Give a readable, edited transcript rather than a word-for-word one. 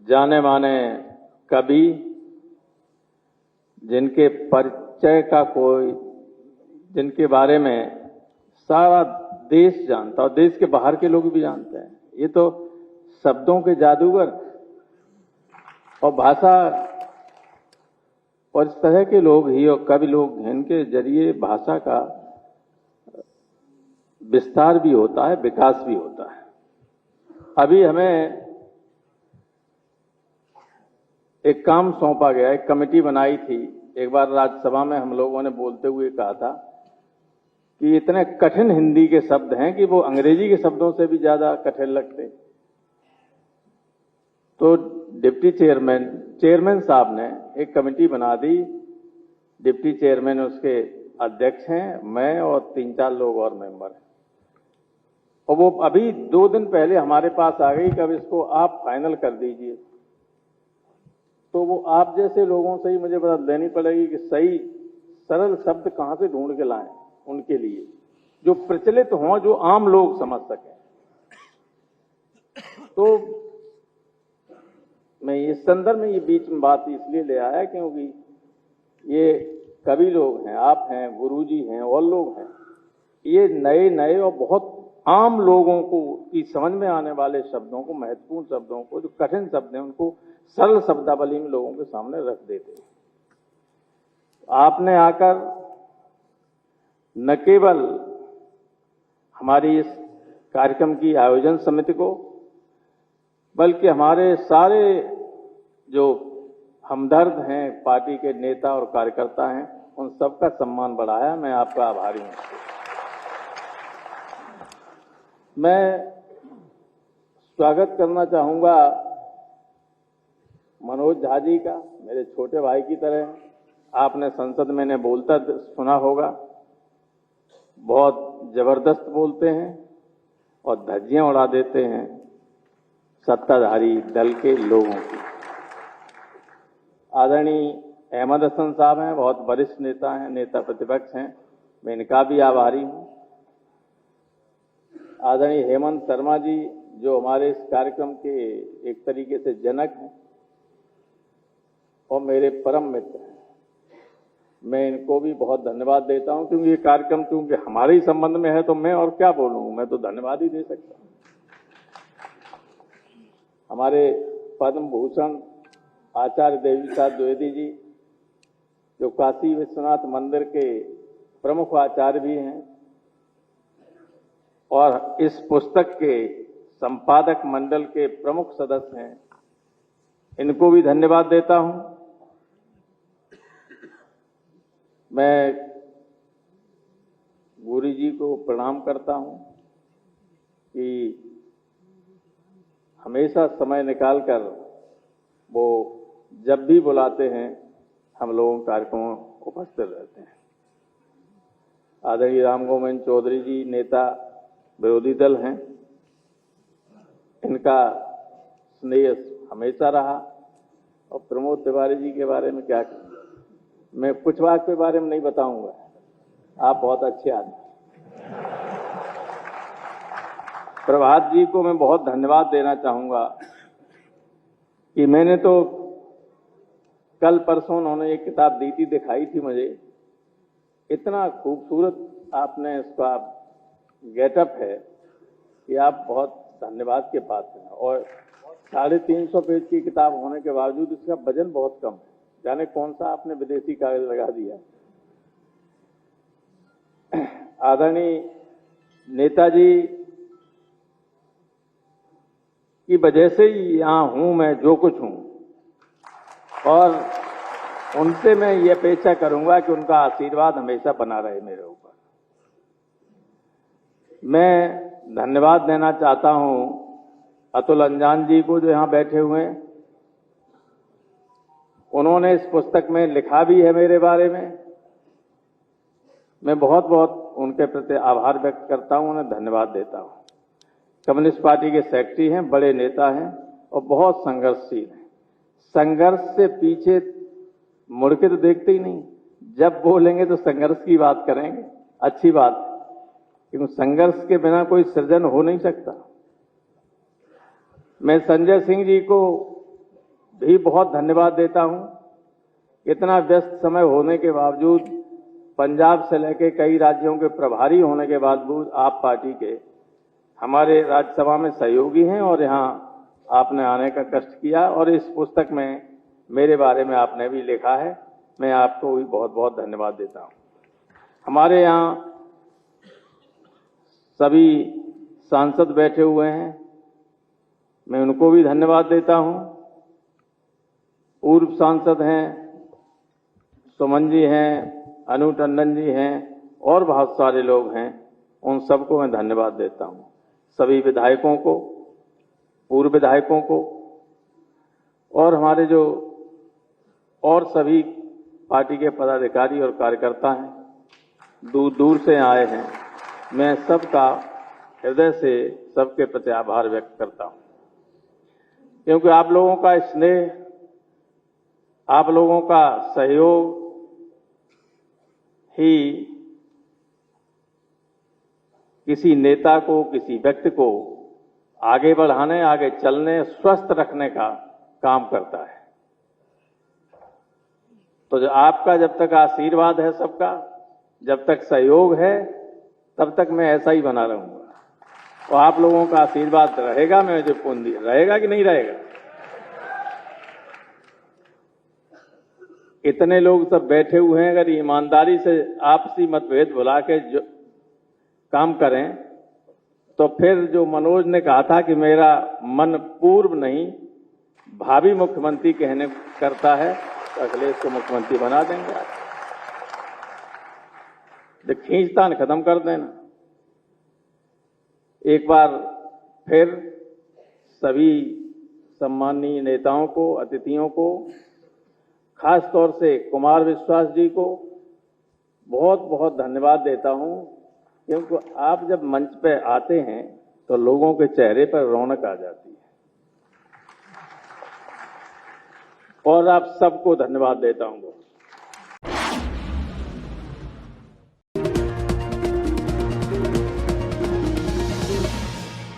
जाने माने कवि, जिनके परिचय का जिनके बारे में सारा देश जानता और देश के बाहर के लोग भी जानते हैं। ये तो शब्दों के जादूगर और भाषा और इस तरह के लोग ही और कवि लोग हैं, इनके जरिए भाषा का विस्तार भी होता है, विकास भी होता है। अभी हमें एक काम सौंपा गया, एक कमेटी बनाई थी। एक बार राज्यसभा में हम लोगों ने बोलते हुए कहा था कि इतने कठिन हिंदी के शब्द हैं कि वो अंग्रेजी के शब्दों से भी ज्यादा कठिन लगते। तो डिप्टी चेयरमैन साहब ने एक कमेटी बना दी। डिप्टी चेयरमैन उसके अध्यक्ष हैं, मैं और 3-4 लोग और मेंबर हैं। और वो अभी 2 दिन पहले हमारे पास आ गई कि अब इसको आप फाइनल कर दीजिए। तो वो आप जैसे लोगों से ही मुझे बता देनी पड़ेगी कि सही सरल शब्द कहां से ढूंढ के लाएं उनके लिए, जो प्रचलित हों, जो आम लोग समझ सकें। तो मैं इस संदर्भ में ये बीच में बात इसलिए ले आया क्योंकि ये कवि लोग हैं, आप हैं, गुरुजी हैं और लोग हैं, ये नए नए और बहुत आम लोगों को की समझ में आने वाले शब्दों को, महत्वपूर्ण शब्दों को, जो कठिन शब्द हैं, उनको सरल शब्दावली में लोगों के सामने रख देते हैं। आपने आकर न केवल हमारी इस कार्यक्रम की आयोजन समिति को, बल्कि हमारे सारे जो हमदर्द हैं, पार्टी के नेता और कार्यकर्ता हैं, उन सबका सम्मान बढ़ाया। मैं आपका आभारी हूं। मैं स्वागत करना चाहूंगा मनोज झा जी का, मेरे छोटे भाई की तरह। आपने संसद में इन्हें बोलता सुना होगा। बहुत जबरदस्त बोलते हैं और धज्जियां उड़ा देते हैं सत्ताधारी दल के लोगों की। आदरणीय अहमद हसन साहब हैं, बहुत वरिष्ठ नेता हैं, नेता प्रतिपक्ष हैं, मैं इनका भी आभारी हूं। आदरणीय हेमंत शर्मा जी, जो हमारे इस कार्यक्रम के एक तरीके से जनक हैं और मेरे परम मित्र हैं, मैं इनको भी बहुत धन्यवाद देता हूं। क्योंकि ये कार्यक्रम क्योंकि हमारे ही संबंध में है तो मैं और क्या बोलूं, मैं तो धन्यवाद ही दे सकता हूं। हमारे पद्म भूषण आचार्य देवी प्रसाद द्विवेदी जी, जो काशी विश्वनाथ मंदिर के प्रमुख आचार्य भी हैं और इस पुस्तक के संपादक मंडल के प्रमुख सदस्य हैं, इनको भी धन्यवाद देता हूं। मैं गुरु जी को प्रणाम करता हूं कि हमेशा समय निकालकर वो जब भी बुलाते हैं हम लोगों के कार्यक्रमों उपस्थित रहते हैं। आदरणीय राम गोविंद चौधरी जी, नेता विरोधी दल हैं, इनका स्नेह हमेशा रहा। और प्रमोद तिवारी जी के बारे में क्या कहूं, मैं कुछ बात के बारे में नहीं बताऊंगा, आप बहुत अच्छे आदमी। प्रभात जी को मैं बहुत धन्यवाद देना चाहूंगा कि मैंने तो कल परसों उन्होंने एक किताब दी थी, दिखाई थी मुझे, इतना खूबसूरत आपने इसका गेटअप है कि आप बहुत धन्यवाद के पात्र हैं। और 350 पेज की किताब होने के बावजूद इसका वजन बहुत कम है, जाने कौन सा आपने विदेशी कागज लगा दिया। आदरणीय नेताजी की वजह से ही यहां हूं मैं जो कुछ हूं, और उनसे मैं ये अपेक्षा करूंगा कि उनका आशीर्वाद हमेशा बना रहे मेरे ऊपर। मैं धन्यवाद देना चाहता हूं अतुल अंजान जी को, जो यहां बैठे हुए हैं। उन्होंने इस पुस्तक में लिखा भी है मेरे बारे में। मैं बहुत बहुत उनके प्रति आभार व्यक्त करता हूं, उन्हें धन्यवाद देता हूं। कम्युनिस्ट पार्टी के सेक्रेटरी हैं, बड़े नेता हैं और बहुत संघर्षशील हैं। संघर्ष से पीछे मुड़ के तो देखते ही नहीं, जब बोलेंगे तो संघर्ष की बात करेंगे, अच्छी बात, क्योंकि संघर्ष के बिना कोई सृजन हो नहीं सकता। मैं संजय सिंह जी को भी बहुत धन्यवाद देता हूं। इतना व्यस्त समय होने के बावजूद, पंजाब से लेकर कई राज्यों के प्रभारी होने के बावजूद आप पार्टी के हमारे राज्यसभा में सहयोगी हैं और यहां आपने आने का कष्ट किया और इस पुस्तक में मेरे बारे में आपने भी लिखा है। मैं आपको भी बहुत बहुत धन्यवाद देता हूं। हमारे यहां सभी सांसद बैठे हुए हैं, मैं उनको भी धन्यवाद देता हूं। पूर्व सांसद हैं, सुमन जी हैं, अनु टंडन जी हैं और बहुत सारे लोग हैं, उन सबको मैं धन्यवाद देता हूं। सभी विधायकों को, पूर्व विधायकों को और हमारे जो और सभी पार्टी के पदाधिकारी और कार्यकर्ता हैं, दूर दूर से आए हैं, मैं सबका हृदय से सबके प्रति आभार व्यक्त करता हूं, क्योंकि आप लोगों का स्नेह, आप लोगों का सहयोग ही किसी नेता को, किसी व्यक्ति को आगे बढ़ाने, आगे चलने, स्वस्थ रखने का काम करता है। तो आपका जब तक आशीर्वाद है सबका, जब तक सहयोग है, तब तक मैं ऐसा ही बना रहूंगा। और आप लोगों का आशीर्वाद रहेगा, मैं जो पूंजी रहेगा कि नहीं रहेगा। इतने लोग सब बैठे हुए हैं, अगर ईमानदारी से आपसी मतभेद भुला के जो काम करें, तो फिर जो मनोज ने कहा था कि मेरा मन पूर्व नहीं भावी मुख्यमंत्री कहने करता है, तो अखिलेश को मुख्यमंत्री बना देंगे। तो खींचतान खत्म कर देना। एक बार फिर सभी सम्माननीय नेताओं को, अतिथियों को, खास तौर से कुमार विश्वास जी को बहुत बहुत धन्यवाद देता हूं, क्योंकि आप जब मंच पे आते हैं तो लोगों के चेहरे पर रौनक आ जाती है। और आप सबको धन्यवाद देता हूं।